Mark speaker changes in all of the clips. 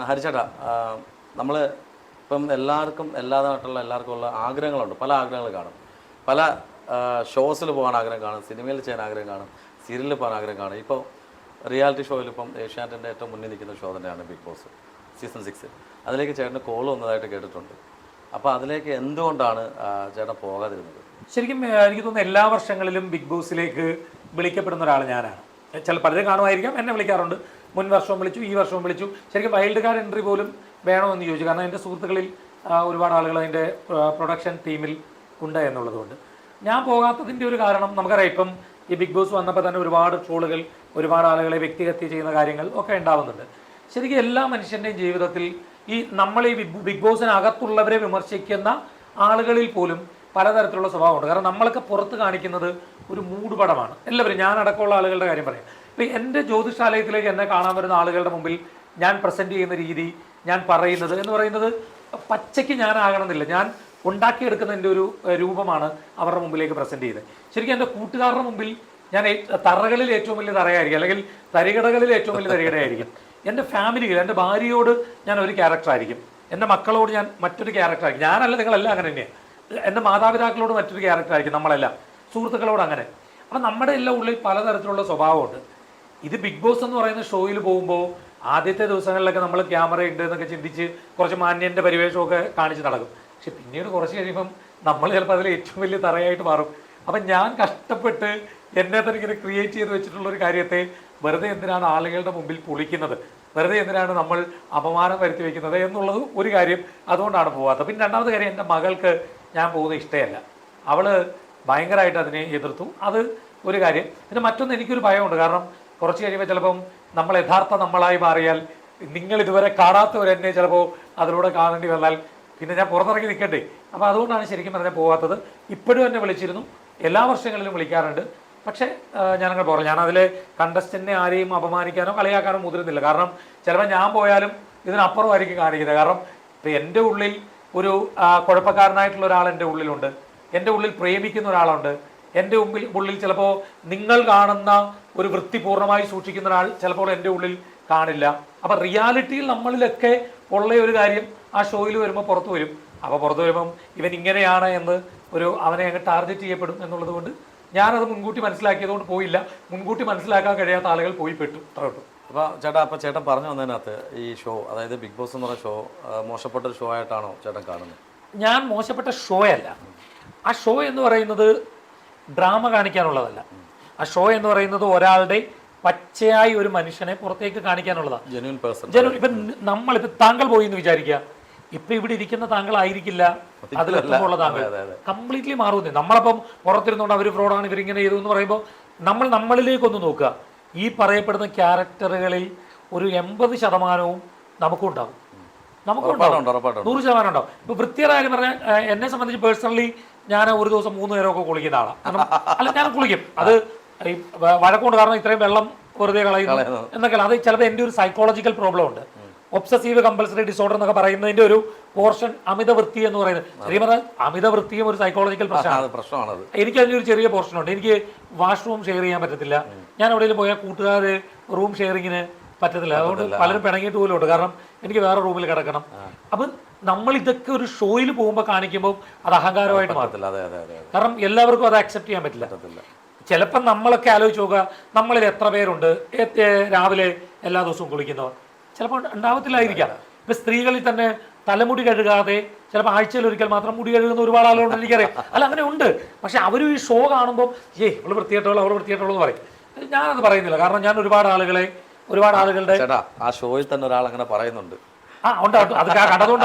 Speaker 1: ഹരിച്ചേട്ടാ, നമ്മൾ ഇപ്പം എല്ലാവർക്കും ഉള്ള ആഗ്രഹങ്ങളുണ്ട്. പല ആഗ്രഹങ്ങൾ കാണും. പല ഷോസിൽ പോകാൻ ആഗ്രഹം കാണും, സിനിമയിൽ ചെയ്യാൻ ആഗ്രഹം കാണും, സീരിയലിൽ പോകാൻ ആഗ്രഹം കാണും. ഇപ്പോൾ റിയാലിറ്റി ഷോയിൽ ഇപ്പം ഏഷ്യാനെറ്റിൻ്റെ ഏറ്റവും മുന്നിൽ നിൽക്കുന്ന ഷോ തന്നെയാണ് ബിഗ് ബോസ് സീസൺ 6. അതിലേക്ക് ചേട്ടന് കോൾ വന്നതായിട്ട് കേട്ടിട്ടുണ്ട്. അപ്പോൾ അതിലേക്ക് എന്തുകൊണ്ടാണ് ചേട്ടൻ പോകാതിരുന്നത്?
Speaker 2: ശരിക്കും എനിക്ക് തോന്നുന്നു എല്ലാ വർഷങ്ങളിലും ബിഗ് ബോസിലേക്ക് വിളിക്കപ്പെടുന്ന ഒരാൾ ഞാനാണ്. പലരും കാണുമായിരിക്കാം, എന്നെ വിളിക്കാറുണ്ട്. മുൻ വർഷവും വിളിച്ചു, ഈ വർഷവും വിളിച്ചു. ശരിക്കും വൈൽഡ് കാർഡ് എൻട്രി പോലും വേണമെന്ന് ചോദിച്ചു. കാരണം എൻ്റെ സുഹൃത്തുക്കളിൽ ഒരുപാട് ആളുകൾ അതിൻ്റെ പ്രൊഡക്ഷൻ ടീമിൽ ഉണ്ട് എന്നുള്ളതുകൊണ്ട് ഞാൻ പോകാത്തതിൻ്റെ ഒരു കാരണം നമുക്കറിയാം. ഇപ്പം ഈ ബിഗ് ബോസ് വന്നപ്പോൾ തന്നെ ഒരുപാട് ട്രോളുകൾ, ഒരുപാട് ആളുകളെ വ്യക്തിഹത്യ ചെയ്യുന്ന കാര്യങ്ങൾ ഒക്കെ ഉണ്ടാവുന്നുണ്ട്. ശരിക്കും എല്ലാ മനുഷ്യൻ്റെയും ജീവിതത്തിൽ നമ്മൾ ഈ ബിഗ് ബോസിനകത്തുള്ളവരെ വിമർശിക്കുന്ന ആളുകളിൽ പോലും പലതരത്തിലുള്ള സ്വഭാവമുണ്ട്. കാരണം നമ്മളൊക്കെ പുറത്ത് കാണിക്കുന്നത് ഒരു മൂടുപടമാണ്. എല്ലാവരും, ഞാനടക്കമുള്ള ആളുകളുടെ കാര്യം പറയാം. ഇപ്പം എൻ്റെ ജ്യോതിഷാലയത്തിലേക്ക് എന്നെ കാണാൻ വരുന്ന ആളുകളുടെ മുമ്പിൽ ഞാൻ പ്രസൻറ്റ് ചെയ്യുന്ന രീതി, ഞാൻ പറയുന്നത് എന്ന് പറയുന്നത് പച്ചയ്ക്ക് ഞാനാകണമെന്നില്ല. ഞാൻ ഉണ്ടാക്കിയെടുക്കുന്നതിൻ്റെ ഒരു രൂപമാണ് അവരുടെ മുമ്പിലേക്ക് പ്രസൻറ്റ് ചെയ്യുന്നത്. ശരിക്കും എൻ്റെ കൂട്ടുകാരുടെ മുമ്പിൽ ഞാൻ തറകളിൽ ഏറ്റവും വലിയ തറയായിരിക്കും, അല്ലെങ്കിൽ തരികടകളിൽ ഏറ്റവും വലിയ തരികടയായിരിക്കും. എൻ്റെ ഫാമിലിയിൽ എൻ്റെ ഭാര്യയോട് ഞാൻ ഒരു ക്യാരക്ടറായിരിക്കും, എൻ്റെ മക്കളോട് ഞാൻ മറ്റൊരു ക്യാരക്ടറായിരിക്കും. ഞാനല്ല, നിങ്ങളെല്ലാം അങ്ങനെ തന്നെയാണ്. എൻ്റെ മാതാപിതാക്കളോട് മറ്റൊരു ക്യാരക്ടറായിരിക്കും, നമ്മളെല്ലാം സുഹൃത്തുക്കളോട് അങ്ങനെ. അപ്പം നമ്മുടെ എല്ലാം ഉള്ളിൽ പലതരത്തിലുള്ള സ്വഭാവമുണ്ട്. ഇത് ബിഗ് ബോസ് എന്ന് പറയുന്ന ഷോയിൽ പോകുമ്പോൾ ആദ്യത്തെ ദിവസങ്ങളിലൊക്കെ നമ്മൾ ക്യാമറ ഉണ്ട് എന്നൊക്കെ ചിന്തിച്ച് കുറച്ച് മാന്യൻ്റെ പരിവേഷമൊക്കെ കാണിച്ച് നടക്കും. പക്ഷെ പിന്നീട് കുറച്ച് കഴിയുമ്പം നമ്മൾ ചിലപ്പോൾ അതിൽ ഏറ്റവും വലിയ തറയായിട്ട് മാറും. അപ്പം ഞാൻ കഷ്ടപ്പെട്ട് എന്നെ തന്നെ ഇങ്ങനെ ക്രിയേറ്റ് ചെയ്ത് വെച്ചിട്ടുള്ളൊരു കാര്യത്തെ വെറുതെ എന്തിനാണ് ആളുകളുടെ മുമ്പിൽ പൊളിക്കുന്നത്, വെറുതെ എന്തിനാണ് നമ്മൾ അപമാനം വരുത്തി വയ്ക്കുന്നത് എന്നുള്ളത് ഒരു കാര്യം. അതുകൊണ്ടാണ് പോകാത്തത്. പിന്നെ രണ്ടാമത്തെ കാര്യം, എൻ്റെ മകൾക്ക് ഞാൻ പോകുന്നത് ഇഷ്ടമല്ല. അവൾ ഭയങ്കരമായിട്ട് അതിനെ എതിർത്തു. അത് ഒരു കാര്യം. പിന്നെ മറ്റൊന്ന്, എനിക്കൊരു ഭയമുണ്ട്. കാരണം കുറച്ച് കഴിയുമ്പോൾ ചിലപ്പം നമ്മൾ യഥാർത്ഥ നമ്മളായി മാറിയാൽ, നിങ്ങൾ ഇതുവരെ കാണാത്തവരെന്നെ ചിലപ്പോൾ അതിലൂടെ കാണേണ്ടി വന്നാൽ പിന്നെ ഞാൻ പുറത്തിറങ്ങി നിൽക്കട്ടെ. അപ്പോൾ അതുകൊണ്ടാണ് ശരിക്കും പറഞ്ഞാൽ പോകാത്തത്. ഇപ്പോഴും എന്നെ വിളിച്ചിരുന്നു, എല്ലാ വർഷങ്ങളിലും വിളിക്കാറുണ്ട്. പക്ഷേ ഞാനങ്ങനെ പോകാം. ഞാനതിൽ കണ്ടസ്റ്റൻറ്റിനെ ആരെയും അപമാനിക്കാനോ കളിയാക്കാനോ മുതിരുന്നില്ല. കാരണം ചിലപ്പോൾ ഞാൻ പോയാലും ഇതിനപ്പുറമായിരിക്കും കാണിക്കുന്നത്. കാരണം ഇപ്പം എൻ്റെ ഉള്ളിൽ ഒരു കുഴപ്പക്കാരനായിട്ടുള്ള ഒരാൾ എൻ്റെ ഉള്ളിലുണ്ട്, എൻ്റെ ഉള്ളിൽ പ്രേമിക്കുന്ന ഒരാളുണ്ട്, എൻ്റെ ഉള്ളിൽ ചിലപ്പോൾ നിങ്ങൾ കാണുന്ന ഒരു വൃത്തി പൂർണ്ണമായി സൂക്ഷിക്കുന്ന ഒരാൾ ചിലപ്പോൾ എൻ്റെ ഉള്ളിൽ കാണില്ല. അപ്പം റിയാലിറ്റിയിൽ നമ്മളിലൊക്കെ ഉള്ള ഒരു കാര്യം ആ ഷോയിൽ വരുമ്പോൾ പുറത്തു വരും. അപ്പോൾ പുറത്തു വരുമ്പം ഇവൻ ഇങ്ങനെയാണ് എന്ന് അവനെ അങ്ങ് ടാർഗറ്റ് ചെയ്യപ്പെടും എന്നുള്ളത് കൊണ്ട് ഞാനത് മുൻകൂട്ടി മനസ്സിലാക്കിയതുകൊണ്ട് പോയില്ല. മുൻകൂട്ടി മനസ്സിലാക്കാൻ കഴിയാത്ത ആളുകൾ പോയി പെട്ടു, അത്ര കിട്ടും.
Speaker 1: അപ്പോൾ ചേട്ടൻ പറഞ്ഞു വന്നതിനകത്ത് ഈ ഷോ, അതായത് ബിഗ് ബോസ് എന്ന് പറയുന്ന ഷോ മോശപ്പെട്ടൊരു ഷോ ആയിട്ടാണോ ചേട്ടൻ കാണുന്നത്?
Speaker 2: ഞാൻ മോശപ്പെട്ട ഷോ അല്ല. ആ ഷോ എന്ന് പറയുന്നത് ഡ്രാമ കാണിക്കാനുള്ളതല്ല. ആ ഷോ എന്ന് പറയുന്നത് ഒരാളുടെ പച്ചയായി ഒരു മനുഷ്യനെ പുറത്തേക്ക് കാണിക്കാനുള്ളതാണ്. ഇപ്പം നമ്മളിപ്പോൾ താങ്കൾ പോയി എന്ന് വിചാരിക്കുക, ഇപ്പം ഇവിടെ ഇരിക്കുന്ന താങ്കളായിരിക്കില്ല അതിലെത്തുമ്പോൾ താങ്കൾ. കംപ്ലീറ്റ്ലി മാറുന്നേ. നമ്മളപ്പം പുറത്തിരുന്നുകൊണ്ട് അവർ ഫ്രോഡാണ്, ഇവരിങ്ങനെ ചെയ്തു എന്ന് പറയുമ്പോൾ നമ്മളിലേക്കൊന്ന് നോക്കുക. ഈ പറയപ്പെടുന്ന ക്യാരക്ടറുകളിൽ ഒരു 80% നമുക്കുണ്ടാവും, 100% ഉണ്ടാവും. ഇപ്പൊ വൃത്തിയുടെ കാര്യം പറഞ്ഞാൽ എന്നെ സംബന്ധിച്ച് പേഴ്സണലി ഞാൻ ഒരു ദിവസം 3 നേരമൊക്കെ കുളിക്കുന്ന ആളാണ്. കാരണം അല്ല, ഞാൻ കുളിക്കും. അത് ഈ വഴക്കൊണ്ട്, കാരണം ഇത്രയും വെള്ളം വെറുതെ കളയുന്നു എന്നൊക്കെ. അത് ചിലപ്പോൾ എൻ്റെ ഒരു സൈക്കോളജിക്കൽ പ്രോബ്ലം ഉണ്ട്. ഒബ്സസീവ് കമ്പൽസറി ഡിസോർഡർ എന്നൊക്കെ പറയുന്നതിന്റെ ഒരു പോർഷൻ അമിതവൃത്തി എന്ന് പറയുന്നത്. ശരി പറഞ്ഞാൽ അമിതവൃത്തിയും ഒരു സൈക്കോളജിക്കൽ പ്രശ്നമാണ്. എനിക്ക് അതിൻ്റെ ഒരു ചെറിയ പോർഷൻ ഉണ്ട്. എനിക്ക് വാഷ്റൂം ഷെയർ ചെയ്യാൻ പറ്റത്തില്ല. ഞാൻ എവിടെയെങ്കിലും പോയാൽ കൂട്ടുകാർ റൂം ഷെയറിങ്ങിന് പറ്റത്തില്ല. അതുകൊണ്ട് പലരും പിണങ്ങിയിട്ട് പോലും ഉണ്ട്. കാരണം എനിക്ക് വേറെ റൂമിൽ കിടക്കണം. അപ്പം നമ്മൾ ഇതൊക്കെ ഒരു ഷോയിൽ പോകുമ്പോൾ കാണിക്കുമ്പോൾ അത് അഹങ്കാരമായിട്ട് മാറത്തില്ല. കാരണം എല്ലാവർക്കും അത് അക്സെപ്റ്റ് ചെയ്യാൻ പറ്റില്ല. ചിലപ്പം നമ്മളൊക്കെ ആലോചിച്ച് നോക്കുക, നമ്മളിൽ എത്ര പേരുണ്ട് രാവിലെ എല്ലാ ദിവസവും കുളിക്കുന്നവർ? ചിലപ്പോൾ ഉണ്ടാവത്തില്ലായിരിക്കാം. ഇപ്പം സ്ത്രീകളിൽ തന്നെ തലമുടി കഴുകാതെ ചിലപ്പോൾ ആഴ്ചയിൽ ഒരിക്കൽ മാത്രം മുടി കഴുകുന്ന ഒരുപാട് ആളുകളുണ്ട്, എനിക്കറിയാം. അല്ല, അങ്ങനെ ഉണ്ട്. പക്ഷെ അവരും ഈ ഷോ കാണുമ്പോൾ അവൾ വൃത്തിയായിട്ടുള്ളൂ, അവൾ വൃത്തിയായിട്ടുള്ളൂ എന്ന് പറയും. ഞാനത് പറയുന്നില്ല. കാരണം ഞാൻ ഒരുപാട് ആളുകളുടെ
Speaker 1: ആ ഷോയിൽ തന്നെ ഒരാൾ അങ്ങനെ പറയുന്നുണ്ട്.
Speaker 2: ഉണ്ട്.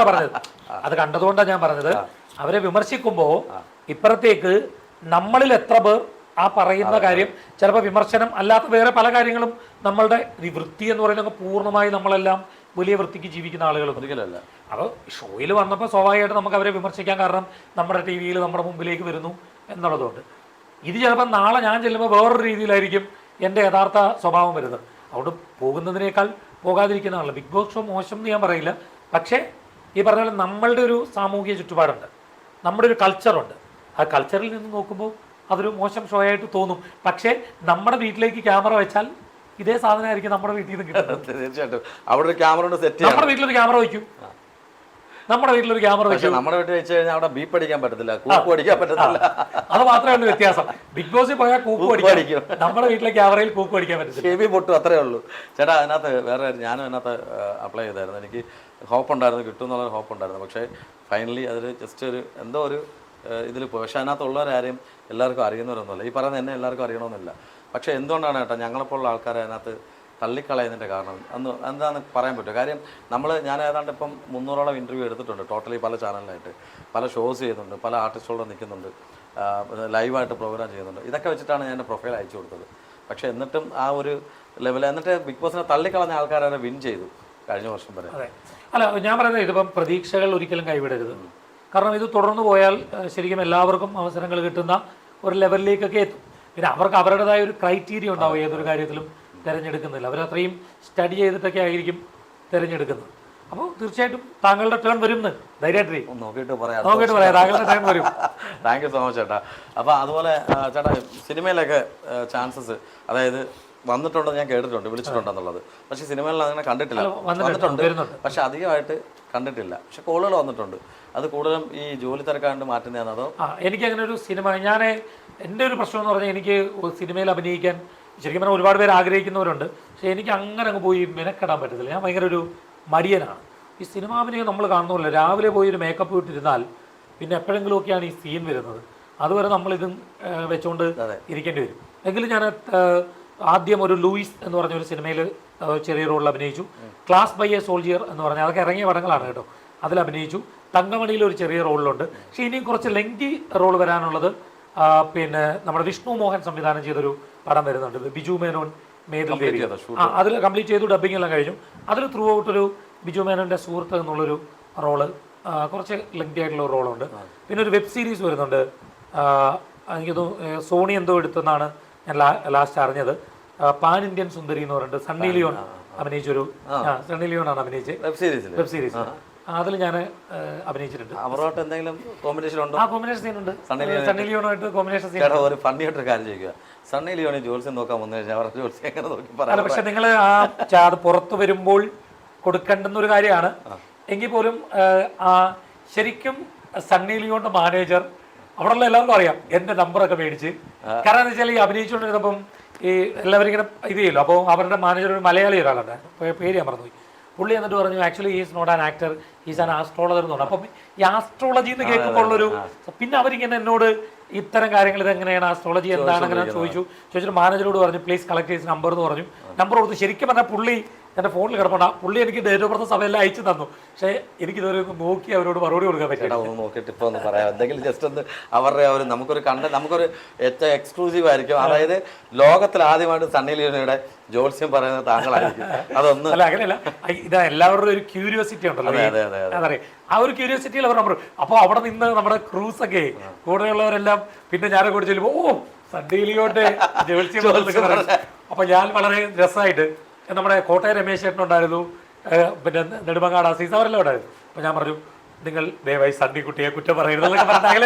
Speaker 2: അത് കണ്ടതുകൊണ്ടാണ് ഞാൻ പറഞ്ഞത്. അവരെ വിമർശിക്കുമ്പോൾ ഇപ്പുറത്തേക്ക് നമ്മളിൽ എത്ര പേർ ആ പറയുന്ന കാര്യം, ചിലപ്പോൾ വിമർശനം അല്ലാത്ത വേറെ പല കാര്യങ്ങളും, നമ്മളുടെ ഈ വൃത്തി എന്ന് പറയുന്നത് പൂർണ്ണമായി നമ്മളെല്ലാം വലിയ വൃത്തിക്ക് ജീവിക്കുന്ന ആളുകൾ ഒരിക്കലല്ല. അപ്പോൾ ഷോയിൽ വന്നപ്പോൾ സ്വാഭാവികമായിട്ട് നമുക്ക് അവരെ വിമർശിക്കാൻ, കാരണം നമ്മുടെ ടി വിയിൽ നമ്മുടെ മുമ്പിലേക്ക് വരുന്നു എന്നുള്ളതുകൊണ്ട്. ഇത് ചിലപ്പോൾ നാളെ ഞാൻ ചെല്ലുമ്പോൾ വേറൊരു രീതിയിലായിരിക്കും എൻ്റെ യഥാർത്ഥ സ്വഭാവം വരുന്നത്. അതുകൊണ്ട് പോകുന്നതിനേക്കാൾ പോകാതിരിക്കുന്നതാണല്ലോ. ബിഗ് ബോസ് ഷോ മോശം എന്ന് ഞാൻ പറയില്ല. പക്ഷേ ഈ പറഞ്ഞ പോലെ നമ്മളുടെ ഒരു സാമൂഹിക ചുറ്റുപാടുണ്ട്, നമ്മുടെ ഒരു കൾച്ചറുണ്ട്. ആ കൾച്ചറിൽ നിന്ന് നോക്കുമ്പോൾ അതൊരു മോശം ഷോ ആയിട്ട് തോന്നും. പക്ഷേ നമ്മുടെ വീട്ടിലേക്ക് ക്യാമറ വെച്ചാൽ ഇതേ സാധനമായിരിക്കും നമ്മുടെ വീട്ടിൽ നിന്ന് കിട്ടുന്നത്.
Speaker 1: തീർച്ചയായിട്ടും അവിടെ ഒരു ക്യാമറ കൊണ്ട് സെറ്റ് ചെയ്യാം.
Speaker 2: നമ്മുടെ വീട്ടിലൊരു ക്യാമറ വയ്ക്കും, നമ്മുടെ വീട്ടിലൊരു ക്യാമറ
Speaker 1: പക്ഷെ
Speaker 2: വയ്ക്കും.
Speaker 1: നമ്മുടെ വീട്ടിൽ വെച്ച് കഴിഞ്ഞാൽ അവിടെ ബീപ്പ് അടിക്കാൻ പറ്റത്തില്ല, കൂപ്പ് അടിക്കാൻ പറ്റത്തില്ല.
Speaker 2: അത് മാത്രമേ ഉള്ളൂ വ്യത്യാസം. ബിഗ് ബോസിൽ പോയാൽ കൂപ്പ് അടിക്കും, നമ്മുടെ വീട്ടിലെ ക്യാമറയിൽ കൂപ്പ് അടിക്കാൻ പറ്റത്തില്ല.
Speaker 1: ഷേബി പൊട്ടും, അത്രേ ഉള്ളൂ. ചേട്ടാ അതിനകത്ത് വേറെ ഞാനും അതിനകത്ത് അപ്ലൈ ചെയ്തായിരുന്നു. എനിക്ക് ഹോപ്പ് ഉണ്ടായിരുന്നു, കിട്ടും എന്നുള്ള ഹോപ്പ് ഉണ്ടായിരുന്നു. പക്ഷേ ഫൈനലി അതിൽ ജസ്റ്റ് ഒരു എന്തോ ഒരു ഇതിൽ പോയി. പക്ഷേ അതിനകത്തുള്ളവരാരെയും എല്ലാവർക്കും അറിയുന്നവരൊന്നുമില്ല. ഈ പറയുന്ന എന്നെ എല്ലാവർക്കും അറിയണമെന്നില്ല. പക്ഷേ എന്തുകൊണ്ടാണ് ചേട്ടാ ഞങ്ങളെപ്പോലുള്ള ആൾക്കാരെ അതിനകത്ത് തള്ളിക്കളയുന്നതിൻ്റെ കാരണം എന്താണെന്ന് പറയാൻ പറ്റും. കാര്യം ഞാൻ ഏതാണ്ട് ഇപ്പം 300ഓളം ഇൻ്റർവ്യൂ എടുത്തിട്ടുണ്ട് ടോട്ടലി, പല ചാനലിലായിട്ട്, പല ഷോസ് ചെയ്യുന്നുണ്ട്, പല ആർട്ടിസ്റ്റുകളോട് നിൽക്കുന്നുണ്ട്, ലൈവായിട്ട് പ്രോഗ്രാം ചെയ്യുന്നുണ്ട്. ഇതൊക്കെ വെച്ചിട്ടാണ് ഞാൻ എൻ്റെ പ്രൊഫൈൽ അയച്ചു കൊടുത്തത്. പക്ഷേ എന്നിട്ടും ആ ഒരു ലെവൽ, എന്നിട്ട് ബിഗ് ബോസിനെ തള്ളിക്കളഞ്ഞ ആൾക്കാരെ വിൻ ചെയ്തു കഴിഞ്ഞ വർഷം വരെ.
Speaker 2: അതെ, അല്ല ഞാൻ പറയുന്നത് ഇതിപ്പം പ്രതീക്ഷകൾ ഒരിക്കലും കൈവിടരുത്. കാരണം ഇത് തുടർന്ന് പോയാൽ ശരിക്കും എല്ലാവർക്കും അവസരങ്ങൾ കിട്ടുന്ന ഒരു ലെവലിലേക്കൊക്കെ എത്തും. പിന്നെ അവർക്ക് അവരുടേതായ ഒരു ക്രൈറ്റീരിയ ഉണ്ടാവും ഏതൊരു കാര്യത്തിലും തിരഞ്ഞെടുക്കുന്നില്ല. അവരത്രയും സ്റ്റഡി ചെയ്തിട്ടൊക്കെ ആയിരിക്കും തിരഞ്ഞെടുക്കുന്നത്. അപ്പോൾ തീർച്ചയായിട്ടും താങ്കളുടെ ടേൺ വരും എന്ന് ധൈര്യമായിട്ട്
Speaker 1: നോക്കിയിട്ട് പറയാം,
Speaker 2: താങ്കളുടെ ടേൺ വരും.
Speaker 1: താങ്ക് യു സോ മച്ച് ചേട്ടാ. അപ്പോൾ അതുപോലെ ചേട്ടാ സിനിമയിലൊക്കെ ചാൻസസ് അതായത് വന്നിട്ടുണ്ടെന്ന് ഞാൻ കേട്ടിട്ടുണ്ട്, വിളിച്ചിട്ടുണ്ടെന്നുള്ളത്. പക്ഷേ സിനിമയിൽ അങ്ങനെ കണ്ടിട്ടില്ല. വന്നിട്ടുണ്ട്, പക്ഷെ അധികമായിട്ട് കണ്ടിട്ടില്ല. പക്ഷെ കോളുകൾ വന്നിട്ടുണ്ട്. അത് കൂടുതലും ഈ ജോലി തിരക്കാണ്ട് മാറ്റുന്നതാണ് അതോ?
Speaker 2: എനിക്കങ്ങനെ ഒരു സിനിമ, എൻ്റെ ഒരു പ്രശ്നം എന്ന് പറഞ്ഞാൽ എനിക്ക് സിനിമയിൽ അഭിനയിക്കാൻ ശരിക്കും പറഞ്ഞാൽ ഒരുപാട് പേര് ആഗ്രഹിക്കുന്നവരുണ്ട്. പക്ഷേ എനിക്ക് അങ്ങനെ അങ്ങ് പോയി മെനക്കെടാൻ പറ്റത്തില്ല. ഞാൻ ഭയങ്കര ഒരു മടിയനാണ്. ഈ സിനിമാഭിനയം നമ്മൾ കാണുന്നില്ല. രാവിലെ പോയി ഒരു മേക്കപ്പ് ഇട്ടിരുന്നാൽ പിന്നെ എപ്പോഴെങ്കിലുമൊക്കെയാണ് ഈ സീൻ വരുന്നത്. അതുവരെ നമ്മളിത് വെച്ചുകൊണ്ട് ഇരിക്കേണ്ടി വരും. എങ്കിലും ഞാൻ ആദ്യം ഒരു ലൂയിസ് എന്ന് പറഞ്ഞ ഒരു സിനിമയിൽ ചെറിയ റോളിൽ അഭിനയിച്ചു. ക്ലാസ് ബൈ എ സോൾജിയർ എന്ന് പറഞ്ഞാൽ അതൊക്കെ ഇറങ്ങിയ പടങ്ങളാണ് കേട്ടോ. അതിൽ അഭിനയിച്ചു. തങ്കമണിയിൽ ഒരു ചെറിയ റോളിലുണ്ട്. പക്ഷേ ഇനിയും കുറച്ച് ലെങ്തി റോൾ വരാനുള്ളത് പിന്നെ നമ്മുടെ വിഷ്ണു മോഹൻ സംവിധാനം ചെയ്തൊരു പടം വരുന്നുണ്ട്, ബിജു മേനോൻ മേതിൽ ദേവി. അതിൽ കംപ്ലീറ്റ് ചെയ്തു, ഡബ്ബിംഗ് എല്ലാം കഴിഞ്ഞു. അതിൽ ത്രൂ ഔട്ട് ഒരു ബിജു മേനോൻ്റെ സുഹൃത്ത് എന്നുള്ളൊരു റോള്, കുറച്ച് ലെങ്തി ആയിട്ടുള്ള ഒരു റോളുണ്ട്. പിന്നെ ഒരു വെബ് സീരീസ് വരുന്നുണ്ട്, എനിക്കത് സോണി എന്തോ എടുത്തെന്നാണ് ഞാൻ ലാസ്റ്റ് അറിഞ്ഞത്. പാൻ ഇന്ത്യൻ സുന്ദരി എന്ന് പറഞ്ഞിട്ട് സണ്ണി ലിയോൺ അഭിനയിച്ചൊരു, സണ്ണി ലിയോൺ ആണ് അഭിനയിച്ചത് വെബ് സീരീസ്. അതിൽ ഞാൻ അഭിനയിച്ചിട്ടുണ്ട്.
Speaker 1: അവരോട്ട് എന്തെങ്കിലും കോമ്പിനേഷൻ ഉണ്ടോ?
Speaker 2: കോമ്പിനേഷൻ സീൻ ഉണ്ട്, സണ്ണി ലിയോണായിട്ട് കോമ്പിനേഷൻ സീൻ.
Speaker 1: ഒരു ഫണ്ണി ആയിട്ടൊരു കാര്യം ചോദിക്കുക, സണ്ണി ലിയോണി ജോത്സ്യം നോക്കാൻ വന്നു കഴിഞ്ഞാൽ അവരുടെ ജോത്സ്യം എങ്ങനെ നോക്കി പറയാം?
Speaker 2: അല്ല, പക്ഷെ നിങ്ങൾ അത് പുറത്ത് വരുമ്പോൾ കൊടുക്കേണ്ടുന്ന ഒരു കാര്യമാണ്. എങ്കിൽ പോലും ശരിക്കും സണ്ണി ലിയോണിന്റെ മാനേജർ അവിടെയുള്ള എല്ലാവർക്കും അറിയാം എൻ്റെ നമ്പറൊക്കെ മേടിച്ച്. കാരണം എന്ന് വെച്ചാൽ ഈ അഭിനയിച്ചുകൊണ്ടിരുന്നപ്പം ഈ എല്ലാവരും ഇങ്ങനെ ഇത് ചെയ്യല്ലോ. അപ്പോൾ അവരുടെ മാനേജർ ഒരു മലയാളി ഒരാളുണ്ട്, പേര് ഞാൻ മറന്നുപോയി. പുള്ളി എന്നിട്ട് പറഞ്ഞു actually is not an actor, is an astrologer എന്ന് പറഞ്ഞു. അപ്പം ഈ ആസ്ട്രോളജി എന്ന് കേൾക്കുമ്പോൾ ഉള്ളൊരു, പിന്നെ അവരിങ്ങനെ എന്നോട് ഇത്തരം കാര്യങ്ങൾ ഇതെങ്ങനെയാണ് ആസ്ട്രോളജി എന്താണ് അങ്ങനെ ചോദിച്ചിട്ട് മാനേജറോട് പറഞ്ഞു പ്ലീസ് കളക്ട് ചെയ്ത് നമ്പർ എന്ന് പറഞ്ഞു. നമ്പർ കൊടുത്തു. ശരിക്കും പറഞ്ഞാൽ പുള്ളി എൻ്റെ ഫോണിൽ കിടപ്പുണ്ട്. പുള്ളി എനിക്ക് ഡേറ്റ് ഓഫ് ബർത്ത് സമയമെല്ലാം അയച്ചു തന്നു. പക്ഷേ എനിക്കിതുവരെ ഒന്ന് നോക്കി അവരോട് മറുപടി കൊടുക്കാൻ പറ്റില്ല.
Speaker 1: ഒന്ന് നോക്കിയിട്ട് ഇപ്പോൾ ഒന്ന് പറയാം എന്തെങ്കിലും ജസ്റ്റ് ഒന്ന് അവരുടെ ഒരു നമുക്കൊരു നമുക്കൊരു ഏറ്റവും എക്സ്ക്ലൂസീവ് ആയിരിക്കും. അതായത് ലോകത്തിൽ ആദ്യമായിട്ട് സണ്ണി ലിയോണിയുടെ ജോത്സ്യം പറയുന്നത് താങ്കളായിരിക്കും. അതൊന്നും
Speaker 2: അല്ല, അങ്ങനെയല്ല. ഇതാ എല്ലാവരുടെ ഒരു ക്യൂരിയോസിറ്റി ഉണ്ടല്ലോ, അതറിയാം. ആ ഒരു ക്യൂരിയോസിറ്റിയിൽ അവർ നമ്പർ. അപ്പോൾ അവിടെ നിന്ന് നമ്മുടെ ക്രൂസൊക്കെ കൂടെയുള്ളവരെല്ലാം പിന്നെ ഞാനെ കൂടി ചെല്ലുമ്പോൾ ഓ സണ്ണി ലിയോന്റെ ജോത്സ്യം. അപ്പോൾ ഞാൻ വളരെ രസമായിട്ട് നമ്മുടെ കോട്ടയം രമേശ് ചേട്ടനുണ്ടായിരുന്നു, പിന്നെ നെടുമങ്ങാട് അസീസ് അവരെല്ലാം ഉണ്ടായിരുന്നു. അപ്പോൾ ഞാൻ പറഞ്ഞു നിങ്ങൾ ദയവായി സണ്ണിക്കുട്ടിയെ കുറ്റം പറയരുതെന്നൊക്കെ പറഞ്ഞാൽ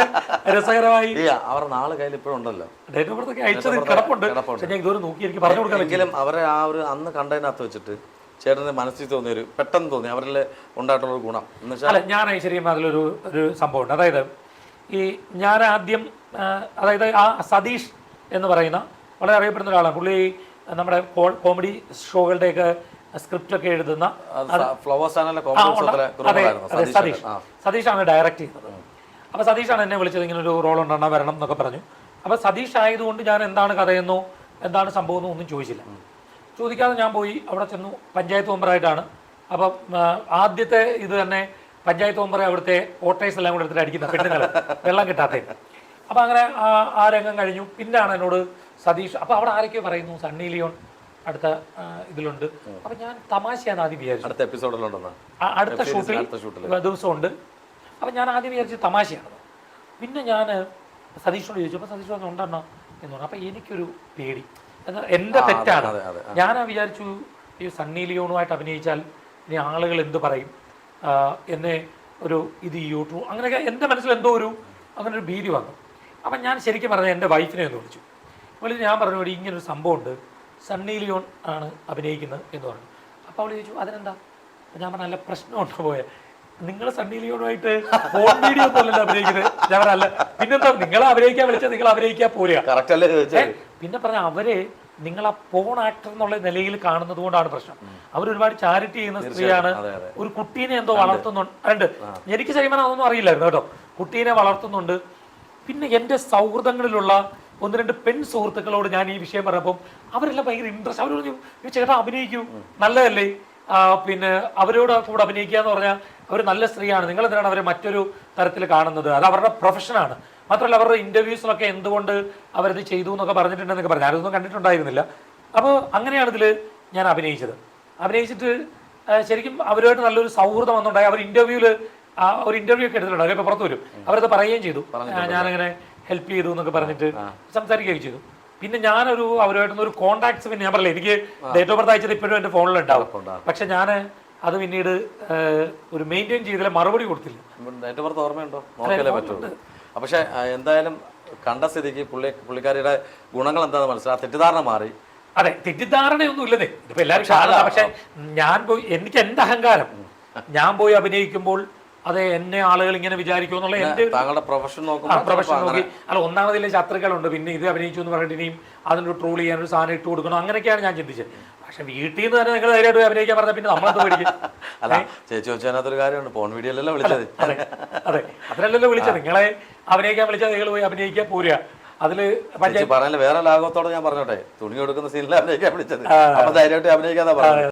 Speaker 2: രസകരമായി.
Speaker 1: അവർ നാളെ കയ്യിൽ ഇപ്പോഴും ഉണ്ടല്ലോ,
Speaker 2: ഡേറ്റ് ഓഫ് ബർത്ത് ഒക്കെ അയച്ചത് കിടപ്പുണ്ട്. പക്ഷേ ഞാൻ ഇതുവരെ നോക്കി എനിക്ക് പറഞ്ഞു കൊടുക്കാൻ
Speaker 1: എങ്കിലും അവരെ ആ ഒരു അന്ന് കണ്ടതിനകത്ത് വെച്ചിട്ട് ചേട്ടന് മനസ്സിൽ തോന്നിയൊരു പെട്ടെന്ന് തോന്നി അവരിൽ ഉണ്ടായിട്ടുള്ളൊരു ഗുണം എന്ന് വെച്ചാൽ,
Speaker 2: അല്ല ഞാൻ ശരിക്കും അതിലൊരു സംഭവം ഉണ്ട്. അതായത് ഈ ഞാൻ ആദ്യം അതായത് ആ സതീഷ് എന്ന് പറയുന്ന വളരെ അറിയപ്പെടുന്ന ഒരാളാണ്. പുള്ളി നമ്മുടെ കോമഡി ഷോകളുടെയൊക്കെ സ്ക്രിപ്റ്റ് ഒക്കെ എഴുതുന്ന സതീഷാണ് ഡയറക്റ്റ് ചെയ്യുന്നത്. അപ്പോൾ സതീഷാണ് എന്നെ വിളിച്ചത്, ഇങ്ങനെ ഒരു റോൾ ഉണ്ടെന്നാ വരണം എന്നൊക്കെ പറഞ്ഞു. അപ്പോൾ സതീഷ് ആയതുകൊണ്ട് ഞാൻ എന്താണ് കഥയെന്നോ എന്താണ് സംഭവം എന്നോ ഒന്നും ചോദിച്ചില്ല. ചോദിക്കാതെ ഞാൻ പോയി അവിടെ ചെന്നു. പഞ്ചായത്ത് മെമ്പറായിട്ടാണ്. അപ്പം ആദ്യത്തെ ഇത് തന്നെ പഞ്ചായത്ത് മെമ്പറെ അവിടുത്തെ വോട്ടേഴ്സ് എല്ലാം കൂടെ എടുത്തിട്ട് അടിക്കുന്ന പെണ്ണുങ്ങൾ വെള്ളം കിട്ടാത്തേ. അപ്പോൾ അങ്ങനെ ആ രംഗം കഴിഞ്ഞു. പിന്നാണ് എന്നോട് സതീഷ്, അപ്പോൾ അവിടെ ആരൊക്കെയോ പറയുന്നു സണ്ണി ലിയോൺ അടുത്ത ഇതിലുണ്ട്. അപ്പം ഞാൻ തമാശയാണ് ആദ്യം വിചാരിച്ചു,
Speaker 1: അടുത്ത എപ്പിസോഡിലുണ്ടെന്ന്,
Speaker 2: അടുത്ത ഷൂട്ടിൽ ദിവസമുണ്ട്. അപ്പം ഞാൻ ആദ്യം വിചാരിച്ചു തമാശയാണ്. പിന്നെ ഞാൻ സതീഷിനോട് ചോദിച്ചു. അപ്പോൾ സതീഷ് പറഞ്ഞു ഉണ്ടെണ്ണ എന്ന് പറഞ്ഞു. അപ്പം എനിക്കൊരു പേടി, എൻ്റെ തെറ്റാണ്. ഞാൻ വിചാരിച്ചു ഈ സണ്ണി ലിയോണുമായിട്ട് അഭിനയിച്ചാൽ ഇനി ആളുകൾ എന്ത് പറയും എന്നെ ഒരു ഇത് യൂട്യൂബ് അങ്ങനെയൊക്കെ എൻ്റെ മനസ്സിൽ എന്തോ അങ്ങനെ ഒരു ഭീതി വന്നു. അപ്പം ഞാൻ ശരിക്കും പറഞ്ഞാൽ എൻ്റെ വൈഫിനെ ഒന്ന് വിളിച്ചു. വിളിച്ച് ഞാൻ പറഞ്ഞു ഇങ്ങനൊരു സംഭവമുണ്ട്, സണ്ണി ലിയോൺ ആണ് അഭിനയിക്കുന്നത് എന്ന് പറഞ്ഞു. അപ്പോൾ അവൾ ചോദിച്ചു അതിനെന്താ? അപ്പോൾ ഞാൻ പറഞ്ഞ നല്ല പ്രശ്നമുണ്ടോ പോയെ, നിങ്ങൾ സണ്ണി ലിയോണുമായിട്ട് ഫോൺ വീഡിയോ പോലല്ല അഭിനയിക്കുന്നത്. ഞാൻ പറഞ്ഞ അല്ല പിന്നെന്താ, നിങ്ങളെ അഭിനയിക്കാൻ വിളിച്ചാൽ നിങ്ങൾ അഭിനയിക്കാൻ പോരുക.
Speaker 1: കറക്റ്റ് അല്ലേ ചോദിച്ചത്?
Speaker 2: പിന്നെ പറഞ്ഞ അവരെ നിങ്ങൾ ആ പോൺ ആക്ടർ എന്നുള്ള നിലയിൽ കാണുന്നത് കൊണ്ടാണ് പ്രശ്നം. അവരൊരുപാട് ചാരിറ്റി ചെയ്യുന്ന സ്ത്രീയാണ്. ഒരു കുട്ടീനെ എന്തോ വളർത്തുന്നുണ്ട്. എനിക്ക് ശരിക്കും അതൊന്നും അറിയില്ലായിരുന്നു കേട്ടോ. കുട്ടീനെ വളർത്തുന്നുണ്ട്. പിന്നെ എൻ്റെ സൗഹൃദങ്ങളിലുള്ള 1-2 പെൺ സുഹൃത്തുക്കളോട് ഞാൻ ഈ വിഷയം പറഞ്ഞപ്പോൾ അവരെല്ലാം ഭയങ്കര ഇൻട്രസ്റ്റ്. അവർ പറഞ്ഞു ചേട്ടാ അഭിനയിക്കൂ, നല്ലതല്ലേ, പിന്നെ അവരോട് കൂടെ അഭിനയിക്കുക എന്ന് പറഞ്ഞാൽ അവർ നല്ല സ്ത്രീയാണ്, നിങ്ങൾ എന്തിനാണ് അവരെ മറ്റൊരു തരത്തിൽ കാണുന്നത്, അത് അവരുടെ പ്രൊഫഷനാണ്. മാത്രമല്ല അവരുടെ ഇൻ്റർവ്യൂസിലൊക്കെ എന്തുകൊണ്ട് അവരത് ചെയ്തു എന്നൊക്കെ പറഞ്ഞിട്ടുണ്ടെന്നൊക്കെ പറഞ്ഞു. ഞാനതൊന്നും കണ്ടിട്ടുണ്ടായിരുന്നില്ല. അപ്പോൾ അങ്ങനെയാണ് ഇതിൽ ഞാൻ അഭിനയിച്ചിട്ട് ശരിക്കും അവരുമായിട്ട് നല്ലൊരു സൗഹൃദം വന്നുണ്ടായി. അവർ ഒരു ഇൻ്റർവ്യൂ ഒക്കെ എടുത്തിട്ടുണ്ട്, അതൊക്കെ പുറത്തു വരും. അവരത് പറയുകയും ചെയ്തു, ഞാനങ്ങനെ ഹെൽപ്പ് ചെയ്തു എന്നൊക്കെ പറഞ്ഞിട്ട് സംസാരിക്കുകയൊക്കെ ചെയ്തു. പിന്നെ അവരുമായിട്ടൊന്നും ഒരു കോൺടാക്ട്സ് പിന്നെ ഞാൻ പറയില്ല, എനിക്ക് ഡേറ്റ് ഓഫ് ബർത്ത് അയച്ചത് ഇപ്പോഴും എൻ്റെ ഫോണിലുണ്ടാവും. പക്ഷെ ഞാൻ അത് പിന്നീട് ഒരു മെയിൻറ്റെയിൻ ചെയ്തില്ല, മറുപടി കൊടുത്തില്ല.
Speaker 1: ഡേറ്റ് ഓഫ് ബർത്ത് ഓർമ്മയുണ്ടോ? നോക്കിയാലേ പറ്റുള്ളൂ. പക്ഷെ എന്തായാലും കണ്ട സ്ഥിതിക്ക് പുള്ളിക്കാരിയുടെ ഗുണങ്ങൾ എന്താണെന്ന് മനസ്സിലായി, തെറ്റിദ്ധാരണ മാറി.
Speaker 2: അതെ, തെറ്റിദ്ധാരണയൊന്നും ഇല്ലെന്നേ, ഇതിപ്പോ എല്ലാവരും കാണുക. പക്ഷെ ഞാൻ പോയി, എനിക്ക് എൻ്റെ അഹങ്കാരം, ഞാൻ പോയി അഭിനയിക്കുമ്പോൾ അതെ എന്നെ ആളുകൾ ഇങ്ങനെ വിചാരിക്കുമെന്നുള്ള എൻ്റെ
Speaker 1: താങ്കളുടെ പ്രൊഫഷൻ നോക്കി
Speaker 2: അല്ല, ഒന്നാമതിലെ ശത്രുക്കളുണ്ട്, പിന്നെ ഇത് അഭിനയിച്ചു എന്ന് പറഞ്ഞിട്ട് ഇനിയും അതിനൊരു ട്രോൾ ചെയ്യാൻ ഒരു സാധനം ഇട്ട് കൊടുക്കണം, അങ്ങനെയൊക്കെയാണ് ഞാൻ ചിന്തിച്ചത്. പക്ഷെ വീട്ടിൽ നിന്ന് തന്നെ നിങ്ങൾ ധൈര്യമായിട്ട് അഭിനയിക്കാൻ പറഞ്ഞാൽ പിന്നെ നമ്മളത് പേടിക്കും.
Speaker 1: അല്ല ചേച്ചി വെച്ചതിനകത്തൊരു കാര്യമുണ്ട്, ഫോൺ വീഡിയോയിലല്ലോ വിളിച്ചത്.
Speaker 2: അതെ, അതിനല്ലല്ലോ വിളിച്ചത്. നിങ്ങളെ അഭിനയിക്കാൻ വിളിച്ചാൽ നിങ്ങൾ പോയി അഭിനയിക്കാൻ പോരുക. അതില്
Speaker 1: പറഞ്ഞാൽ വേറെ ലാഘവത്തോടെ ഞാൻ പറഞ്ഞോട്ടെ, തുണി കൊടുക്കുന്ന സീനിൽ അഭിനയിക്കാൻ വിളിച്ചത്, അപ്പൊ ധൈര്യമായിട്ട് അഭിനയിക്കാന്നാ പറഞ്ഞത്.